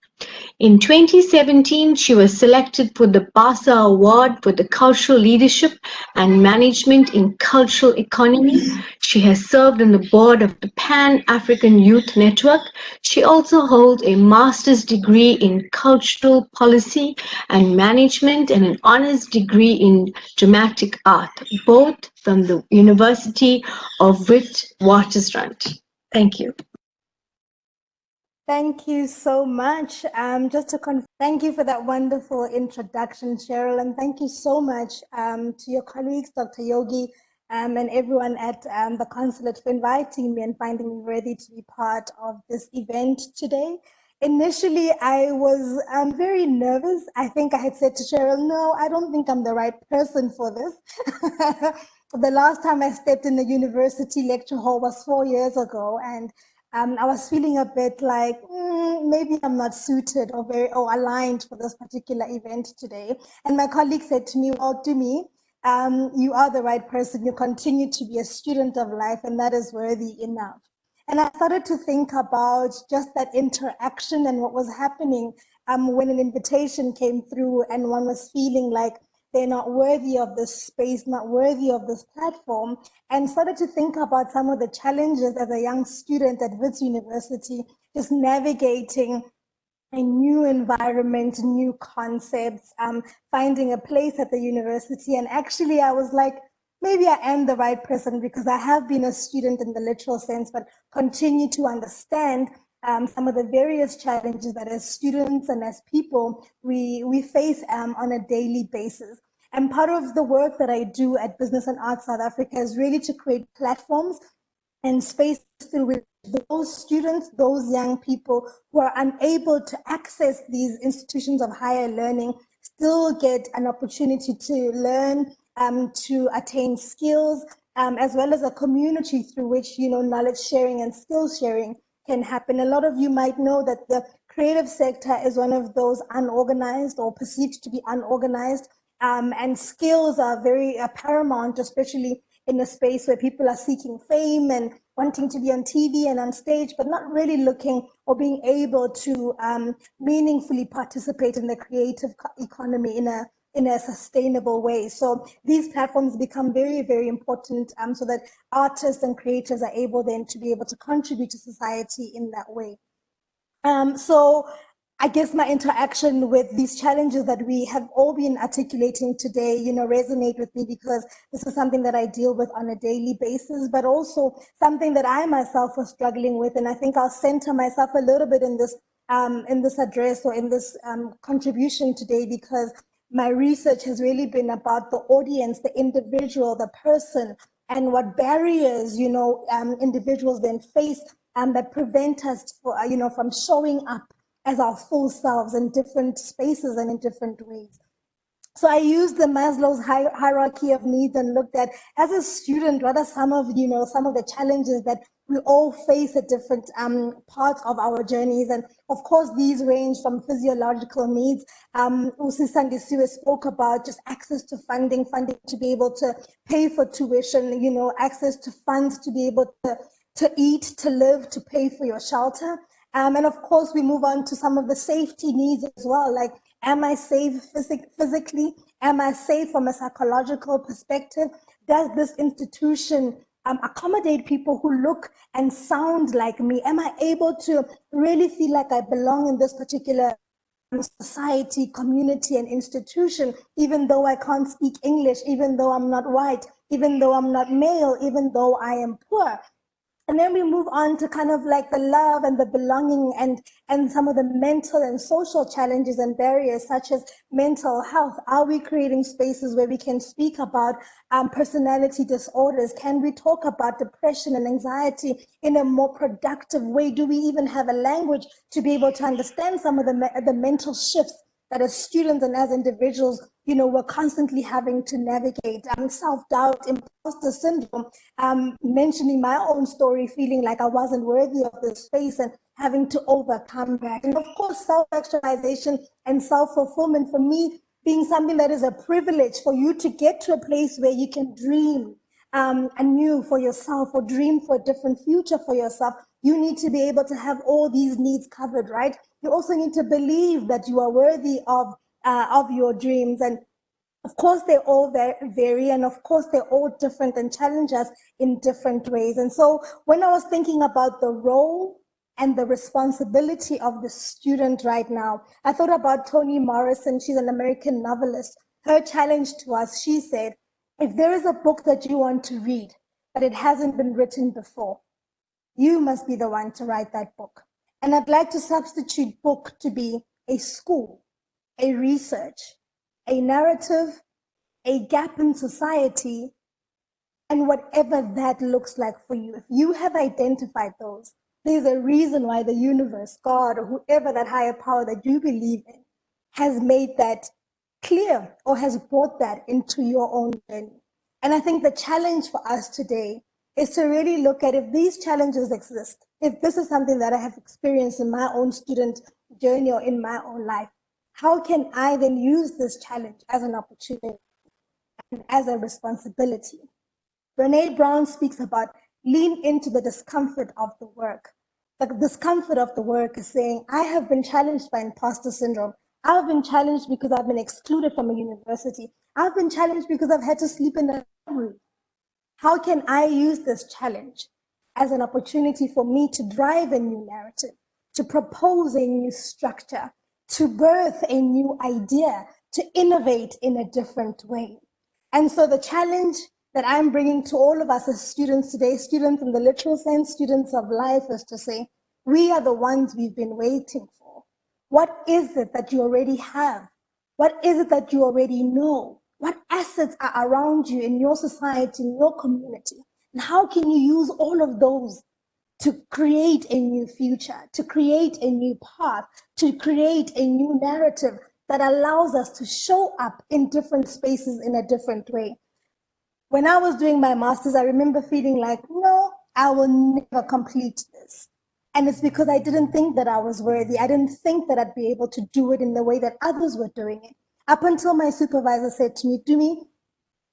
In 2017, she was selected for the BASA Award for the Cultural Leadership and Management in Cultural Economy. She has served on the board of the Pan-African Youth Network. She also holds a master's degree in Cultural Policy and Management and an honors degree in Dramatic Art, both from the University of Witwatersrand. Thank you. Thank you so much. Thank you for that wonderful introduction, Cheryl, and thank you so much to your colleagues, Dr. Yogi, and everyone at the consulate for inviting me and finding me ready to be part of this event today. Initially, I was very nervous. I think I had said to Cheryl, no, I don't think I'm the right person for this. The last time I stepped in the university lecture hall was 4 years ago, and I was feeling a bit like maybe I'm not suited or aligned for this particular event today. And my colleague said to me, well, Dumi, you are the right person. You continue to be a student of life, and that is worthy enough. And I started to think about just that interaction and what was happening when an invitation came through and one was feeling like they're not worthy of this space, not worthy of this platform, and started to think about some of the challenges as a young student at Wits University, just navigating a new environment, new concepts, finding a place at the university. And actually I was like, maybe I am the right person because I have been a student in the literal sense, but continue to understand some of the various challenges that as students and as people we face on a daily basis. And part of the work that I do at Business and Arts South Africa is really to create platforms and spaces through which those students, those young people who are unable to access these institutions of higher learning still get an opportunity to learn, to attain skills, as well as a community through which, knowledge sharing and skill sharing can happen. A lot of you might know that the creative sector is one of those unorganized or perceived to be unorganized, and skills are very paramount, especially in a space where people are seeking fame and wanting to be on TV and on stage, but not really looking or being able to meaningfully participate in the creative economy in a sustainable way. So these platforms become very, very important, so that artists and creators are able then to be able to contribute to society in that way. So I guess my interaction with these challenges that we have all been articulating today, resonate with me, because this is something that I deal with on a daily basis, but also something that I myself was struggling with. And I think I'll center myself a little bit in this address, or in this contribution today, because my research has really been about the audience, the individual, the person, and what barriers, individuals then face that prevent us, from showing up as our full selves in different spaces and in different ways. So I used the Maslow's hierarchy of needs and looked at, as a student, what are some of the challenges that we all face at different parts of our journeys. And of course, these range from physiological needs. Usi Sandisiwe spoke about just access to funding to be able to pay for tuition, access to funds to be able to eat, to live, to pay for your shelter. And of course, we move on to some of the safety needs as well, like, am I safe physically? Am I safe from a psychological perspective? Does this institution accommodate people who look and sound like me? Am I able to really feel like I belong in this particular society, community, and institution, even though I can't speak English, even though I'm not white, even though I'm not male, even though I am poor? And then we move on to kind of like the love and the belonging, and some of the mental and social challenges and barriers, such as mental health. Are we creating spaces where we can speak about personality disorders? Can we talk about depression and anxiety in a more productive way? Do we even have a language to be able to understand some of the mental shifts that as students and as individuals, we're constantly having to navigate? Self-doubt, imposter syndrome, mentioning my own story, feeling like I wasn't worthy of this space and having to overcome that. And of course, self-actualization and self-fulfillment, for me, being something that is a privilege for you to get to a place where you can dream anew for yourself, or dream for a different future for yourself. You need to be able to have all these needs covered, right? You also need to believe that you are worthy of your dreams. And of course, they all vary, and of course, they're all different and challenge us in different ways. And so when I was thinking about the role and the responsibility of the student right now, I thought about Toni Morrison. She's an American novelist. Her challenge to us, she said, if there is a book that you want to read, but it hasn't been written before, you must be the one to write that book. And I'd like to substitute book to be a school, a research, a narrative, a gap in society, and whatever that looks like for you. If you have identified those, there's a reason why the universe, God, or whoever that higher power that you believe in has made that clear, or has brought that into your own journey. And I think the challenge for us today is to really look at, if these challenges exist, if this is something that I have experienced in my own student journey or in my own life, how can I then use this challenge as an opportunity and as a responsibility? Brene Brown speaks about lean into the discomfort of the work. The discomfort of the work is saying, I have been challenged by imposter syndrome. I've been challenged because I've been excluded from a university. I've been challenged because I've had to sleep in a room. How can I use this challenge as an opportunity for me to drive a new narrative, to propose a new structure, to birth a new idea, to innovate in a different way? And so the challenge that I'm bringing to all of us as students today, students in the literal sense, students of life, is to say, we are the ones we've been waiting for. What is it that you already have? What is it that you already know? What assets are around you in your society, in your community, And how can you use all of those to create a new future, to create a new path, to create a new narrative that allows us to show up in different spaces in a different way? When I was doing my master's, I remember feeling like, no, I will never complete this. And it's because I didn't think that I was worthy. I didn't think that I'd be able to do it in the way that others were doing it. Up until my supervisor said to me, Dumi,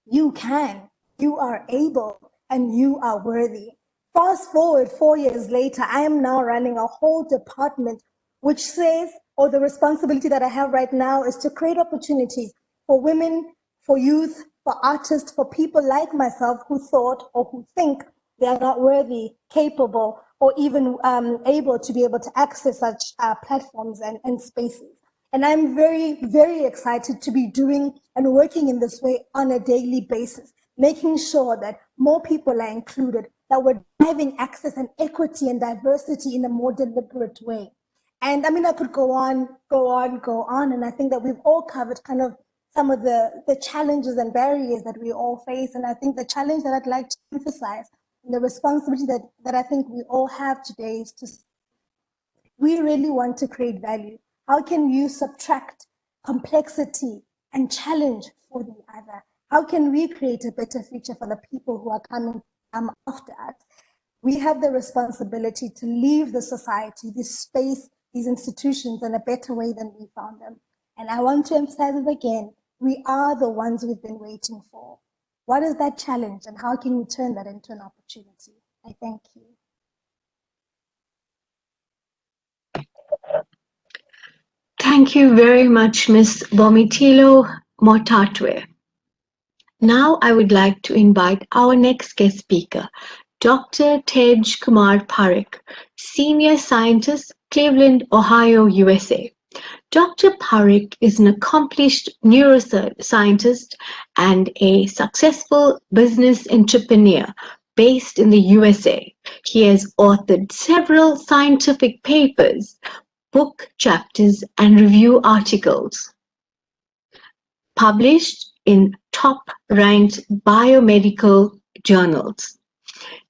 you can, you are able, and you are worthy. Fast forward 4 years later, I am now running a whole department which says, or the responsibility that I have right now is to create opportunities for women, for youth, for artists, for people like myself who thought or who think they are not worthy, capable, or even able to be able to access such platforms and spaces. And I'm very, very excited to be doing and working in this way on a daily basis, making sure that more people are included, that we're driving access and equity and diversity in a more deliberate way. And I mean, I could go on. And I think that we've all covered kind of some of the challenges and barriers that we all face. And I think the challenge that I'd like to emphasize and the responsibility that I think we all have today is to, we really want to create value. How can you subtract complexity and challenge for the other? How can we create a better future for the people who are coming after us? We have the responsibility to leave the society, this space, these institutions in a better way than we found them. And I want to emphasize it again, we are the ones we've been waiting for. What is that challenge and how can we turn that into an opportunity? I thank you. Thank you very much, Ms. Bomitilo Motatwe. Now I would like to invite our next guest speaker, Dr. Tej Kumar Parikh, Senior Scientist, Cleveland, Ohio, USA. Dr. Parikh is an accomplished neuroscientist and a successful business entrepreneur based in the USA. He has authored several scientific papers, book chapters, and review articles published in top-ranked biomedical journals.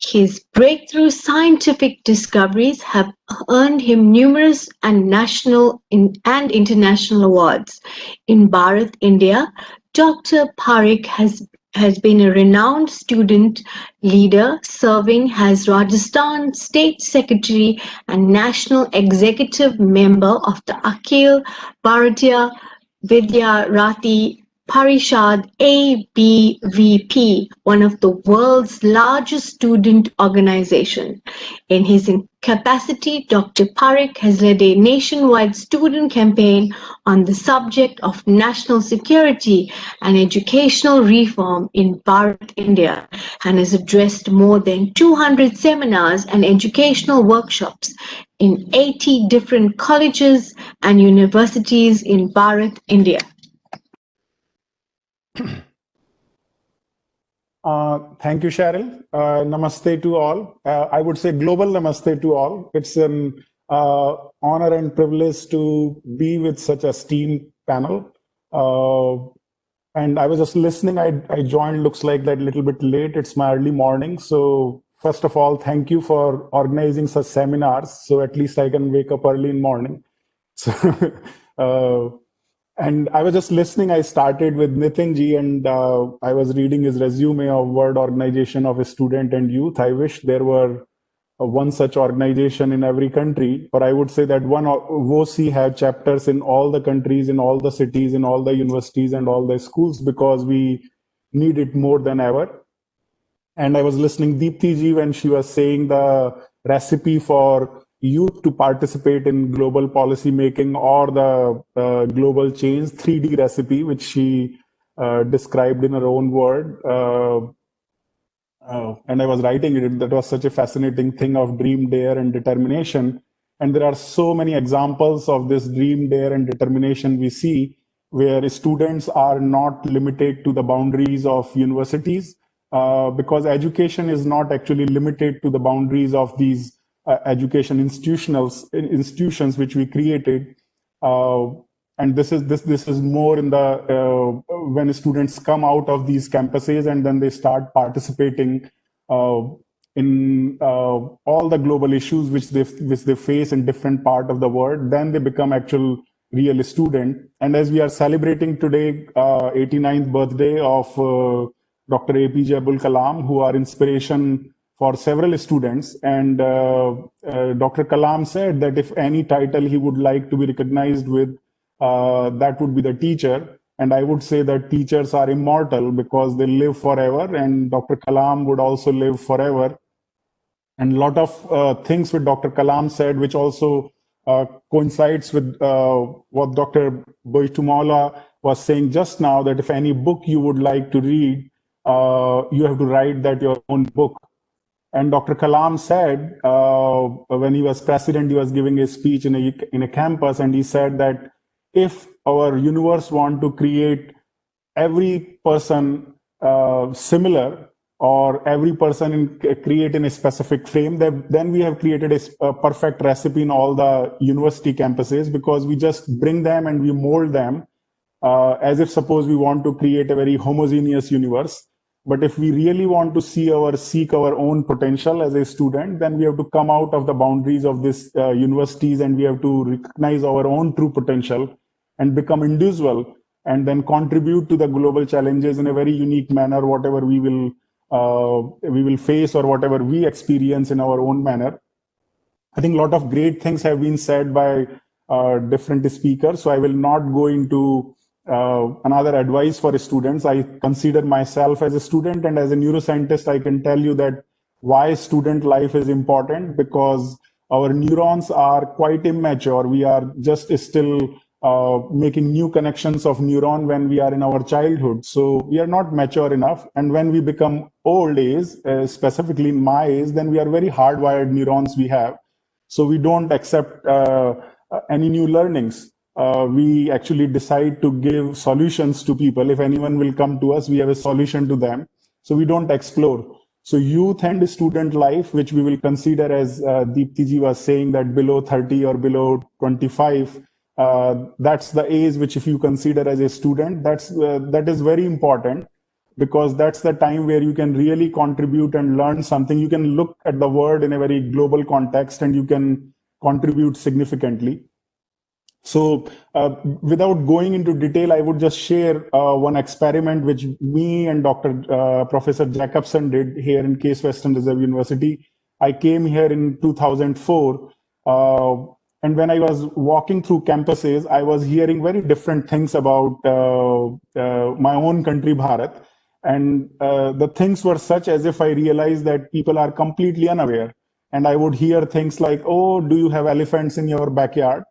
His breakthrough scientific discoveries have earned him numerous and national and international awards. In Bharat, India, Dr. Parikh has been a renowned student leader, serving as Rajasthan State Secretary and National Executive Member of the Akhil Bharatiya Vidyarthi Parishad ABVP, one of the world's largest student organizations. In his capacity, Dr. Parikh has led a nationwide student campaign on the subject of national security and educational reform in Bharat, India, and has addressed more than 200 seminars and educational workshops in 80 different colleges and universities in Bharat, India. Thank you, Cheryl. Namaste to all. I would say global namaste to all. It's an honor and privilege to be with such a esteemed panel. And I was just listening. I joined, looks like that little bit late. It's my early morning. So first of all, thank you for organizing such seminars. So at least I can wake up early in morning. So, and I was just listening. I started with Nitin ji, and I was reading his resume of World Organization of Student and Youth. I wish there were one such organization in every country, but I would say that one WOC have chapters in all the countries, in all the cities, in all the universities and all the schools, because we need it more than ever. And I was listening Deepthi ji when she was saying the recipe for youth to participate in global policy making or the global change 3D recipe, which she described in her own word. And I was writing it. That was such a fascinating thing of dream, dare, and determination. And there are so many examples of this dream, dare, and determination we see where students are not limited to the boundaries of universities, because education is not actually limited to the boundaries of these education institutions which we created. And this is more in the when students come out of these campuses and then they start participating in all the global issues which they face in different part of the world, then they become actual real student. And as we are celebrating today 89th birthday of Dr. APJ Abdul Kalam, who are inspiration for several students, and Dr. Kalam said that if any title he would like to be recognized with, that would be the teacher. And I would say that teachers are immortal because they live forever, and Dr. Kalam would also live forever. And a lot of things with Dr. Kalam said, which also coincides with what Dr. Boitumala was saying just now, that if any book you would like to read, you have to write that your own book. And Dr. Kalam said, when he was president, he was giving a speech in a campus, and he said that if our universe want to create every person similar, or every person create in a specific frame, then we have created a perfect recipe in all the university campuses, because we just bring them and we mold them as if suppose we want to create a very homogeneous universe. But if we really want to seek our own potential as a student, then we have to come out of the boundaries of these universities, and we have to recognize our own true potential and become individual, and then contribute to the global challenges in a very unique manner, whatever we will face or whatever we experience in our own manner. I think a lot of great things have been said by different speakers, so I will not go into another advice for students. I consider myself as a student, and as a neuroscientist, I can tell you that why student life is important, because our neurons are quite immature. We are just still making new connections of neuron when we are in our childhood. So we are not mature enough. And when we become old age, specifically in my age, then we are very hardwired neurons we have. So we don't accept any new learnings. We actually decide to give solutions to people. If anyone will come to us, we have a solution to them. So we don't explore. So youth and student life, which we will consider, as Deepti ji was saying, that below 30 or below 25, that's the age which, if you consider as a student, that is very important, because that's the time where you can really contribute and learn something. You can look at the world in a very global context, and you can contribute significantly. So without going into detail, I would just share one experiment which me and Professor Jacobson did here in Case Western Reserve University. I came here in 2004, and when I was walking through campuses, I was hearing very different things about my own country, Bharat. And the things were such as if I realized that people are completely unaware. And I would hear things like, oh, do you have elephants in your backyard?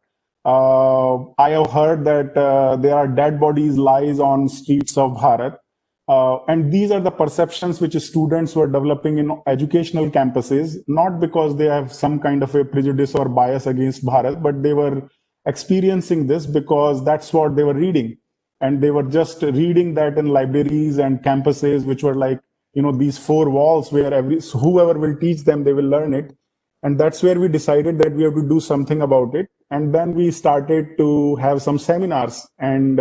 I have heard that there are dead bodies lies on streets of Bharat. And these are the perceptions which students were developing in educational campuses, not because they have some kind of a prejudice or bias against Bharat, but they were experiencing this because that's what they were reading. And they were just reading that in libraries and campuses, which were like, these four walls where whoever will teach them, they will learn it. And that's where we decided that we have to do something about it. And then we started to have some seminars and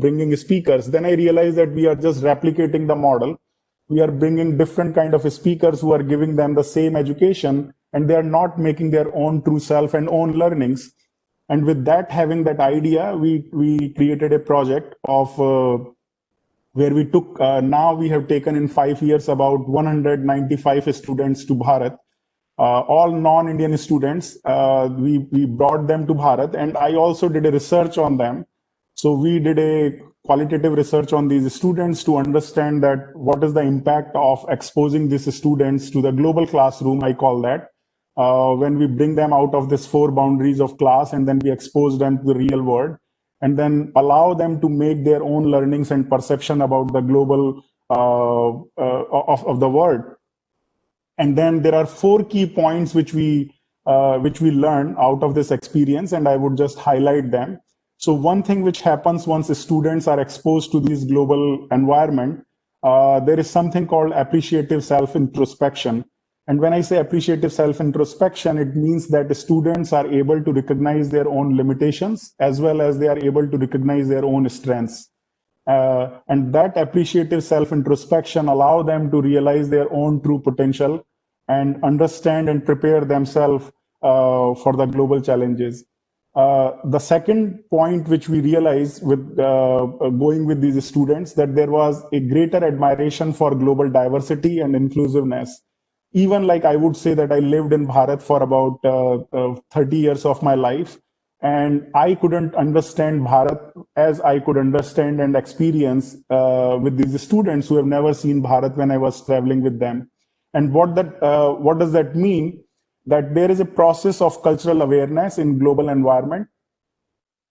bringing speakers. Then I realized that we are just replicating the model. We are bringing different kind of speakers who are giving them the same education, and they are not making their own true self and own learnings. And with that, having that idea, we created a project of where we took, now we have taken in 5 years about 195 students to Bharat. All non-Indian students, we brought them to Bharat, and I also did a research on them. So we did a qualitative research on these students to understand that what is the impact of exposing these students to the global classroom, I call that, when we bring them out of this four boundaries of class, and then we expose them to the real world, and then allow them to make their own learnings and perception about the global of the world. And then there are 4 key points which we learn out of this experience, and I would just highlight them. So one thing which happens once students are exposed to this global environment, there is something called appreciative self-introspection. And when I say appreciative self-introspection, it means that the students are able to recognize their own limitations, as well as they are able to recognize their own strengths. And that appreciative self-introspection allow them to realize their own true potential and understand and prepare themselves for the global challenges. The second point which we realized with going with these students, that there was a greater admiration for global diversity and inclusiveness. Even like I would say that I lived in Bharat for about 30 years of my life, and I couldn't understand Bharat as I could understand and experience with these students who have never seen Bharat when I was traveling with them. And what does that mean? That there is a process of cultural awareness in global environment.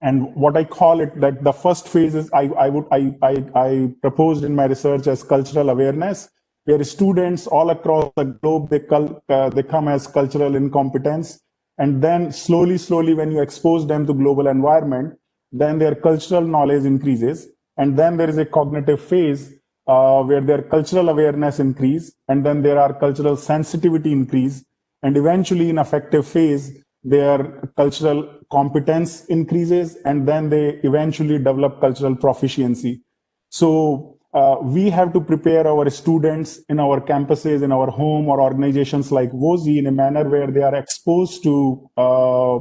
And what I call it, that the first phase is I proposed in my research as cultural awareness, where students all across the globe, they come as cultural incompetence. And then slowly, when you expose them to global environment, then their cultural knowledge increases. And then there is a cognitive phase where their cultural awareness increase, and then there are cultural sensitivity increase, and eventually in affective phase, their cultural competence increases, and then they eventually develop cultural proficiency. So we have to prepare our students in our campuses, in our home or organizations like WOZI in a manner where they are exposed to a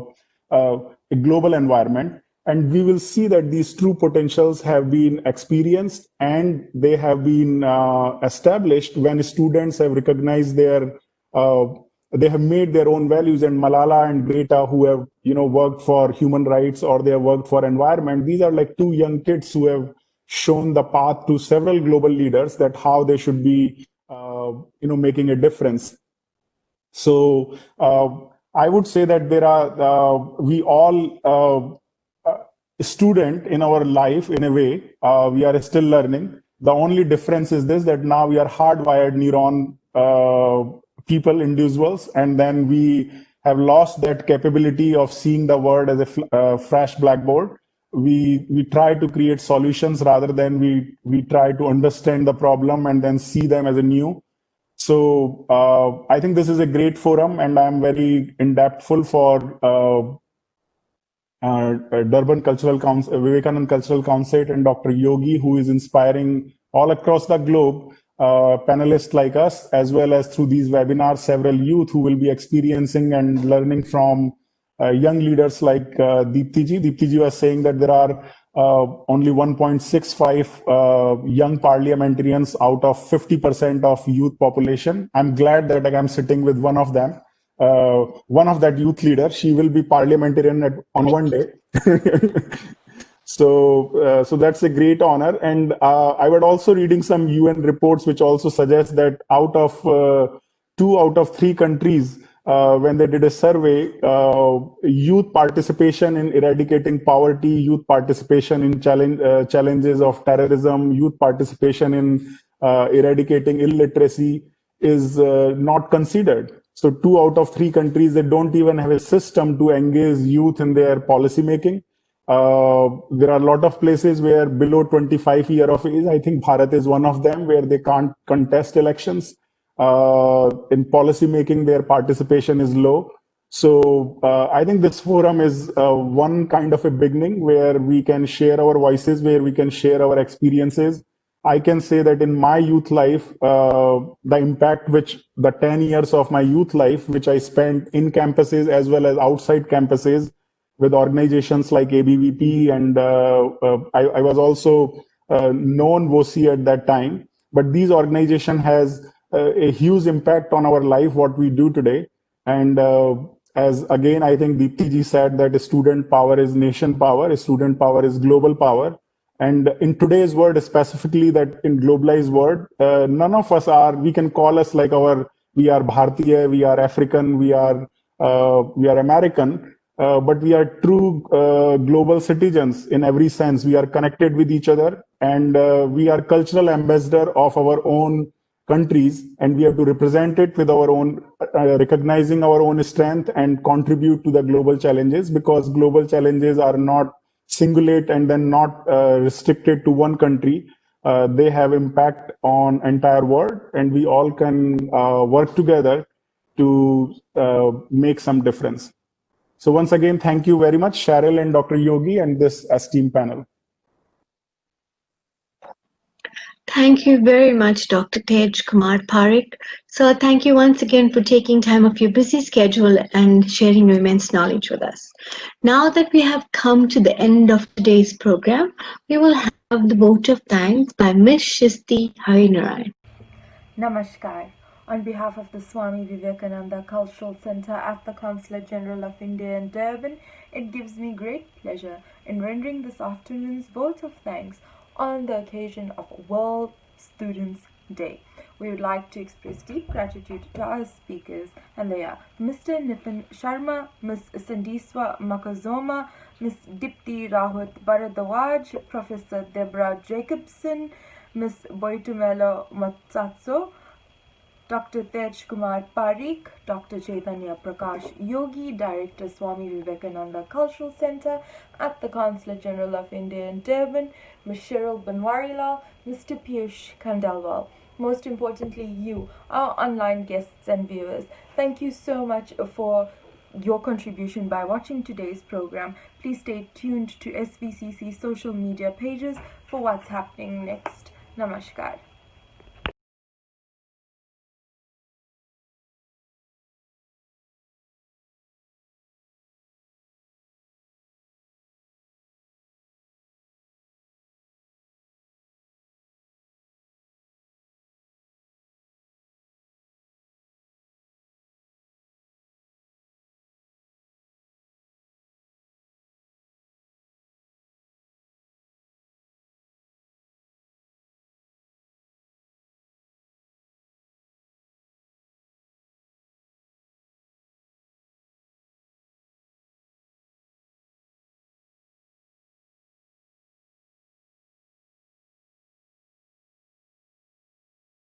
global environment. And we will see that these true potentials have been experienced and they have been established when students have recognized they have made their own values. And Malala and Greta, who have worked for human rights or they have worked for environment, these are like two young kids who have shown the path to several global leaders that how they should be making a difference. So I would say that there are we all student in our life in a way. We are still learning. The only difference is this, that now we are hardwired neuron people, individuals, and then we have lost that capability of seeing the world as a fresh blackboard. We try to create solutions rather than we try to understand the problem and then see them as a new. So I think this is a great forum, and I'm very indebtful for Durban Cultural Council, Vivekanand Cultural Council, and Dr. Yogi, who is inspiring all across the globe panelists like us, as well as through these webinars, several youth who will be experiencing and learning from young leaders like Deepti ji. Deepti ji was saying that there are only 1.65 young parliamentarians out of 50% of youth population. I'm glad that I'm sitting with one of them. One of that youth leader, she will be parliamentarian on one day. So that's a great honor. And I was also reading some UN reports which also suggest that out of 2 out of 3 countries, when they did a survey, youth participation in eradicating poverty, youth participation in challenges of terrorism, youth participation in eradicating illiteracy is not considered. So 2 out of 3 countries, they don't even have a system to engage youth in their policy making. There are a lot of places where below 25 years of age, I think Bharat is one of them, where they can't contest elections. In policy making, their participation is low. So I think this forum is one kind of a beginning where we can share our voices, where we can share our experiences. I can say that in my youth life, the impact which the 10 years of my youth life, which I spent in campuses as well as outside campuses with organizations like ABVP, and I was also known WOSI at that time. But these organization has a huge impact on our life, what we do today. And as again, I think Deepti ji said that student power is nation power, student power is global power. And in today's world, specifically that in globalized world, none of us are, we can call us like we are Bharatiya, we are African, we are American, but we are true global citizens in every sense. We are connected with each other, and we are cultural ambassador of our own countries, and we have to represent it with our own, recognizing our own strength and contribute to the global challenges, because global challenges are not singulate and then not restricted to one country. They have impact on entire world, and we all can work together to make some difference. So once again, thank you very much, Cheryl and Dr. Yogi and this esteemed panel. Thank you very much, Dr. Tej Kumar Parikh. So, thank you once again for taking time off your busy schedule and sharing your immense knowledge with us. Now that we have come to the end of today's program, we will have the vote of thanks by Miss Shisti Harinarayan. Namaskar. On behalf of the Swami Vivekananda Cultural Center at the Consulate General of India in Durban, it gives me great pleasure in rendering this afternoon's vote of thanks on the occasion of World Students' Day. We would like to express deep gratitude to our speakers, and they are Mr. Nitin Sharma, Ms. Sandiswa Makazoma, Ms. Dipti Rahut Bharadwaj, Professor Deborah Jacobson, Ms. Boitumelo Matsatso, Dr. Tej Kumar Parikh, Dr. Chaitanya Prakash Yogi, Director Swami Vivekananda Cultural Center at the Consulate General of India in Durban, Ms. Cheryl Banwarilal, Mr. Piyush Khandelwal. Most importantly, you, our online guests and viewers, thank you so much for your contribution by watching today's program. Please stay tuned to SVCC social media pages for what's happening next. Namaskar.